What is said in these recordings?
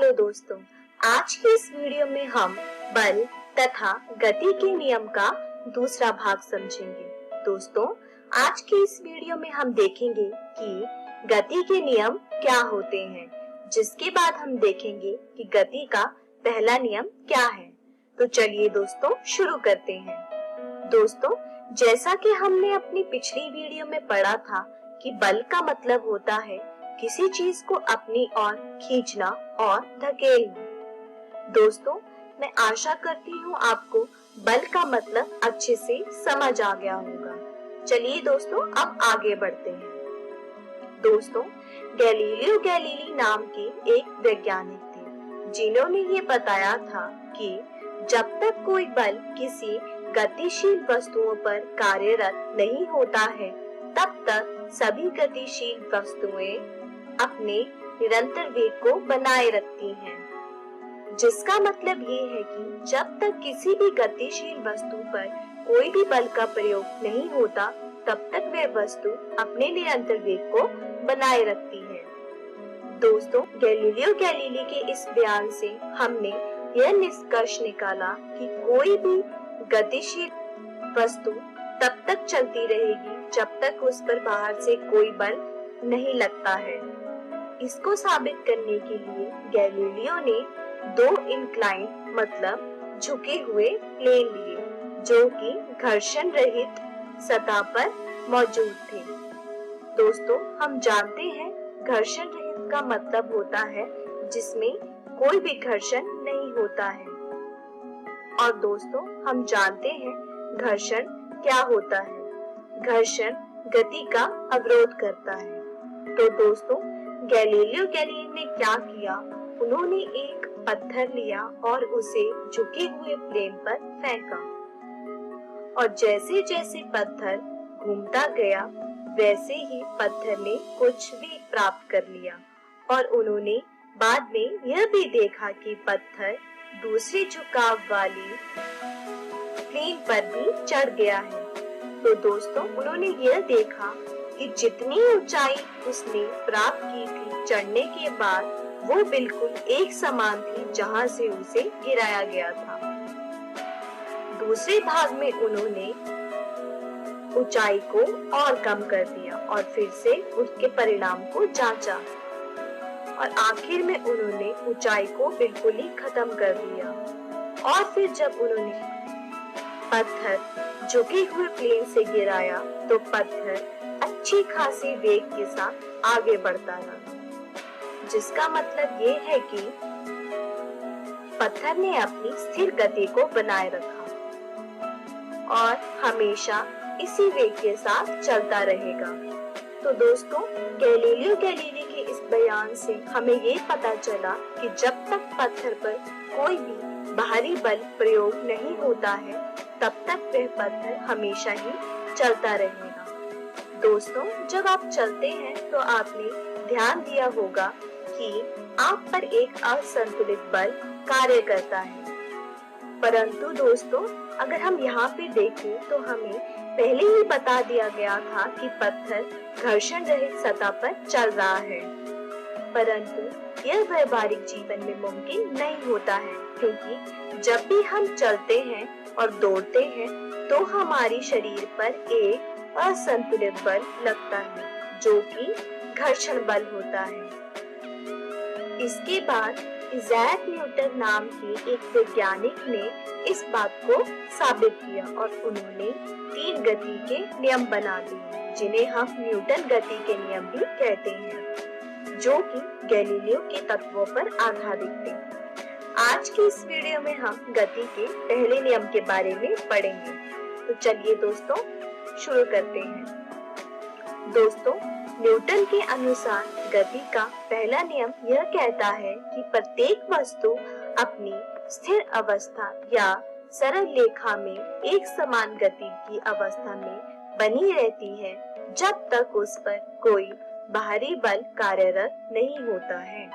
Hello दोस्तों, आज की इस वीडियो में हम बल तथा गति के नियम का दूसरा भाग समझेंगे। दोस्तों, आज की इस वीडियो में हम देखेंगे कि गति के नियम क्या होते हैं, जिसके बाद हम देखेंगे कि गति का पहला नियम क्या है। तो चलिए दोस्तों शुरू करते हैं। दोस्तों, जैसा कि हमने अपनी पिछली वीडियो में पढ़ा था कि बल का मतलब होता है किसी चीज को अपनी ओर खींचना और धकेलना। दोस्तों, मैं आशा करती हूँ आपको बल का मतलब अच्छे से समझ आ गया होगा। चलिए दोस्तों, अब आगे बढ़ते हैं। दोस्तों, गैलीलियो गैलीली नाम के एक वैज्ञानिक थे, जिन्होंने ये बताया था कि जब तक कोई बल किसी गतिशील वस्तुओं पर कार्यरत नहीं होता है, तब तक सभी गतिशील वस्तुएं अपने निरंतर वेग को बनाए रखती हैं। जिसका मतलब ये है कि जब तक किसी भी गतिशील वस्तु पर कोई भी बल का प्रयोग नहीं होता, तब तक वह वस्तु अपने निरंतर वेग को बनाए रखती है। दोस्तों, गैलीलियो गैलीली के इस बयान से हमने यह निष्कर्ष निकाला कि कोई भी गतिशील वस्तु तब तक चलती रहेगी जब तक उस पर बाहर से कोई बल नहीं लगता है। इसको साबित करने के लिए गैलीलियो ने दो इंक्लाइन मतलब झुके हुए प्लेन लिए, जो कि घर्षण रहित सतह पर मौजूद थे। दोस्तों, हम जानते हैं घर्षण रहित का मतलब होता है जिसमें कोई भी घर्षण नहीं होता है। और दोस्तों, हम जानते हैं घर्षण क्या होता है। घर्षण गति का अवरोध करता है। तो दोस्तों, गैलीलियो गैलीली ने क्या किया, उन्होंने एक पत्थर लिया और उसे झुके हुए प्लेन पर फेंका, और जैसे जैसे पत्थर घूमता गया वैसे ही पत्थर ने कुछ भी प्राप्त कर लिया। और उन्होंने बाद में यह भी देखा कि पत्थर दूसरी झुकाव वाली प्लेन पर भी चढ़ गया है। तो दोस्तों, उन्होंने यह देखा कि जितनी ऊंचाई उसने प्राप्त की थी चढ़ने के बाद, वो बिल्कुल एक समान थी जहां से उसे गिराया गया था। दूसरे भाग में उन्होंने ऊंचाई को और कम कर दिया और फिर से उसके परिणाम को जांचा, और आखिर में उन्होंने ऊंचाई को बिल्कुल ही खत्म कर दिया। और फिर जब उन्होंने पत्थर झुके हुए प्लेन से गिराया तो पत्थर अच्छी खासी वेग के साथ आगे बढ़ता रहा, जिसका मतलब ये है कि पत्थर ने अपनी स्थिर गति को बनाए रखा और हमेशा इसी वेग के साथ चलता रहेगा। तो दोस्तों, गैलीलियो गैलीली के इस बयान से हमें ये पता चला कि जब तक पत्थर पर कोई भी बाहरी बल प्रयोग नहीं होता है, तब तक वह पत्थर हमेशा ही चलता रहेगा। दोस्तों, जब आप चलते हैं तो आपने ध्यान दिया होगा कि आप पर एक असंतुलित बल कार्य करता है। परंतु दोस्तों, अगर हम यहाँ पे देखें तो हमें पहले ही बता दिया गया था कि पत्थर घर्षण रहित सतह पर चल रहा है। परंतु यह व्यवहारिक जीवन में मुमकिन नहीं होता है, क्योंकि जब भी हम चलते हैं और दौड़ते हैं तो हमारी शरीर पर एक असंतुलित बल लगता है, जो कि घर्षण बल होता है। इसके बाद इज़ैक न्यूटन नाम के एक वैज्ञानिक ने इस बात को साबित किया और उन्होंने तीन गति के नियम बना दिए, जिन्हें हम न्यूटन गति के नियम भी कहते हैं, जो कि गैलीलियो के तत्वों पर आधारित थे। आज की इस वीडियो में हम गति के पहले नियम के बारे में पढ़ेंगे। तो चलिए दोस्तों शुरू करते हैं। दोस्तों, न्यूटन के अनुसार गति का पहला नियम यह कहता है कि प्रत्येक वस्तु अपनी स्थिर अवस्था या सरल रेखा में एक समान गति की अवस्था में बनी रहती है जब तक उस पर कोई बाहरी बल कार्यरत नहीं होता है।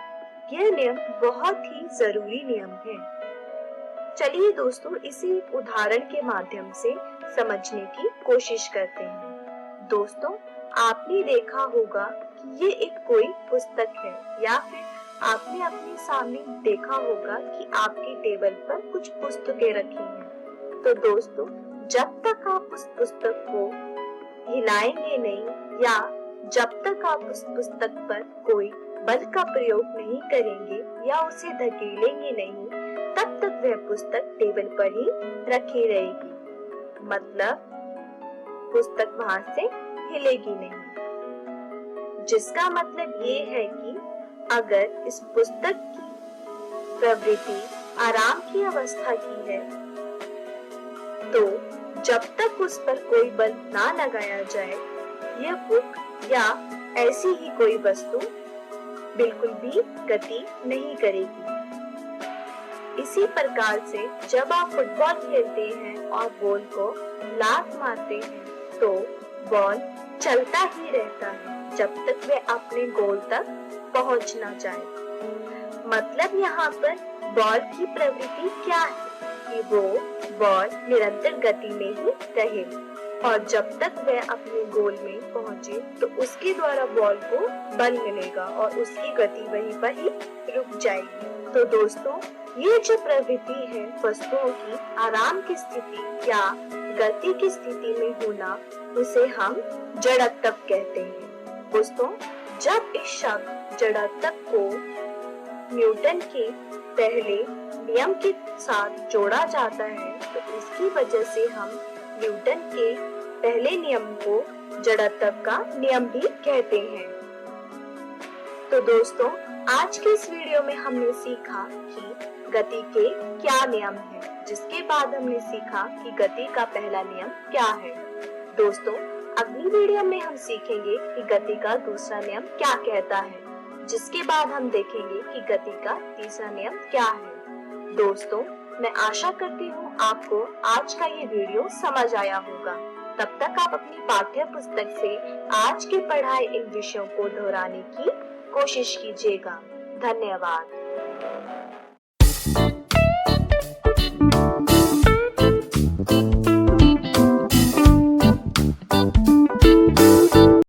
यह नियम बहुत ही जरूरी नियम है। चलिए दोस्तों, इसे एक उदाहरण के माध्यम से समझने की कोशिश करते हैं। दोस्तों, आपने देखा होगा कि ये एक कोई पुस्तक है या फिर आपने अपने सामने देखा होगा कि आपकी टेबल पर कुछ पुस्तकें रखी हैं। तो दोस्तों, जब तक आप उस पुस्तक को हिलाएंगे नहीं या जब तक आप उस पुस्तक पर कोई बल का प्रयोग नहीं करेंगे या उसे धकेलेंगे नहीं, तब तक वह पुस्तक टेबल पर ही रखी रहेगी। मतलब पुस्तक वहां से हिलेगी नहीं। जिसका मतलब ये है कि अगर इस पुस्तक की प्रवृत्ति आराम की अवस्था की है, तो जब तक उस पर कोई बल ना लगाया जाए, यह बुक या ऐसी ही कोई वस्तु बिल्कुल भी गति नहीं करेगी। इसी प्रकार से जब आप फुटबॉल खेलते हैं और बॉल को लात मारते हैं, तो बॉल चलता ही रहता है जब तक वह अपने गोल तक पहुंच ना जाए। मतलब यहाँ पर बॉल की प्रवृत्ति क्या है कि वो बॉल निरंतर गति में ही रहे और जब तक वह अपने गोल में पहुंचे तो उसके द्वारा बॉल को बल मिलेगा और उसकी गति वहीं पर ही रुक जाएगी। तो दोस्तों, ये जो प्रवृत्ति है वस्तुओं की आराम की स्थिति या गति की स्थिति में होना, उसे हम जड़त्व कहते हैं। दोस्तों, जब इस शब्द जड़त्व को न्यूटन के पहले नियम के साथ जोड़ा जाता है, तो इसकी वजह से हम न्यूटन के पहले नियम को जड़त्व का नियम भी कहते हैं। तो दोस्तों, आज के इस वीडियो में हमने सीखा कि गति के क्या नियम हैं, जिसके बाद हमने सीखा कि गति का पहला नियम क्या है। दोस्तों, अगली वीडियो में हम सीखेंगे कि गति का दूसरा नियम क्या कहता है, जिसके बाद हम देखेंगे कि गति का तीसरा नियम क्या है। दोस्तों, मैं आशा करती हूँ आपको आज का ये वीडियो समझ आया होगा। तब तक आप अपनी पाठ्य पुस्तक से आज के पढ़ाए इन विषयों को दोहराने की कोशिश कीजिएगा। धन्यवाद।